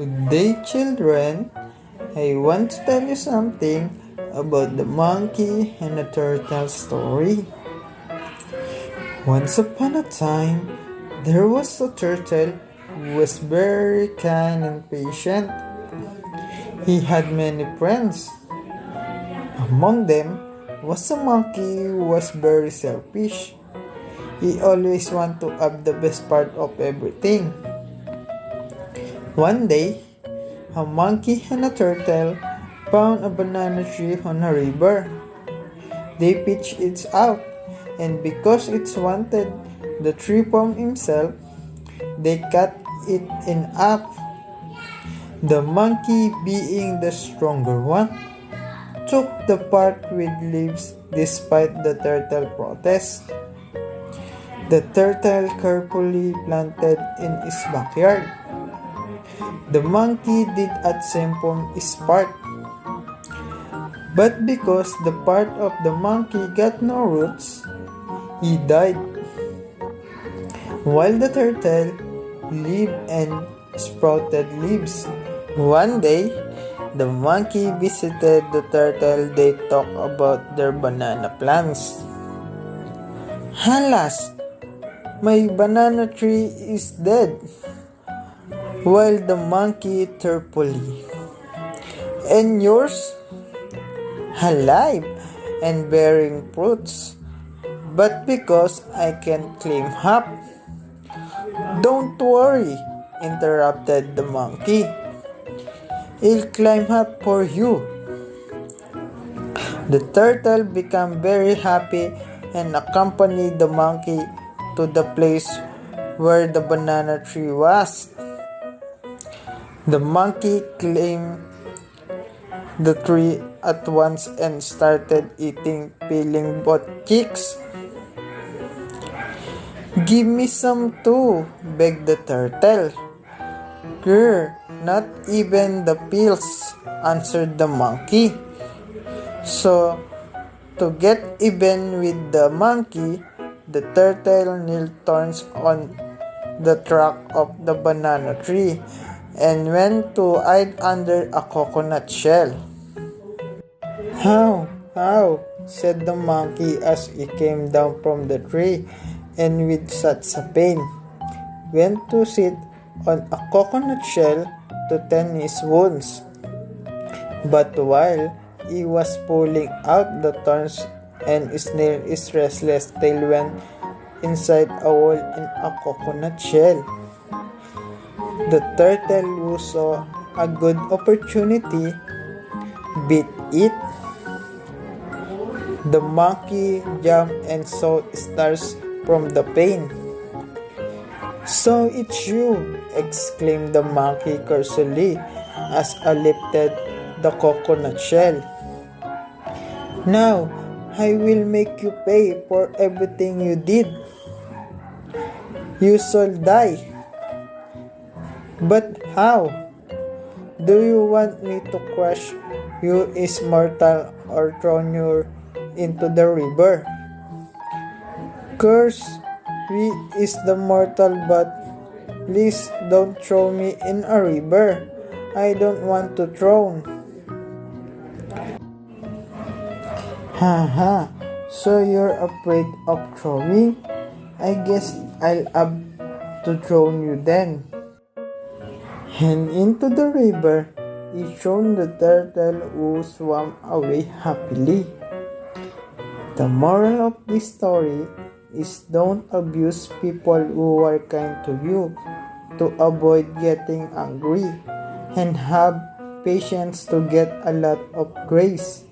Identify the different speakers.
Speaker 1: Good day, children. I want to tell you something about the monkey and the turtle story. Once upon a time, there was a turtle who was very kind and patient. He had many friends. Among them was a monkey who was very selfish. He always wanted to have the best part of everything. One day, a monkey and a turtle found a banana tree on a river. They pitched it out, and because it wanted the tree from himself, they cut it in half. The monkey, being the stronger one, took the part with leaves despite the turtle protest. The turtle carefully planted in his backyard. The monkey did the same from his part. But because the part of the monkey got no roots, he died. While the turtle lived and sprouted leaves. One day, the monkey visited the turtle. They talked about their banana plants. Alas, my banana tree is dead. While the monkey tearfully, and yours? Alive and bearing fruits, but because I can't claim half. Don't worry, interrupted the monkey. I'll claim half for you. The turtle became very happy and accompanied the monkey to the place where the banana tree was. The monkey claimed the tree at once and started eating, peeling both cheeks. Give me some too, begged the turtle. Grr, not even the peels, answered the monkey. So, to get even with the monkey, the turtle nailed thorns on the trunk of the banana tree and went to hide under a coconut shell. How, said the monkey as he came down from the tree and with such a pain went to sit on a coconut shell to tend his wounds. But while he was pulling out the thorns and snailed his restless tail went inside a hole in a coconut shell. The turtle, who saw a good opportunity, bit it. The monkey jumped and saw stars from the pain. So it's you, exclaimed the monkey cursorily as he lifted the coconut shell. Now I will make you pay for everything you did. You shall die. But how? Do you want me to crush you as mortal or throw you into the river? Curse we is the mortal, but please don't throw me in a river. I don't want to drown. Haha, so you're afraid of throwing? I guess I'll have to drown you then. And into the river he threw the turtle, who swam away happily. The moral of this story is don't abuse people who are kind to you, to avoid getting angry, and have patience to get a lot of grace.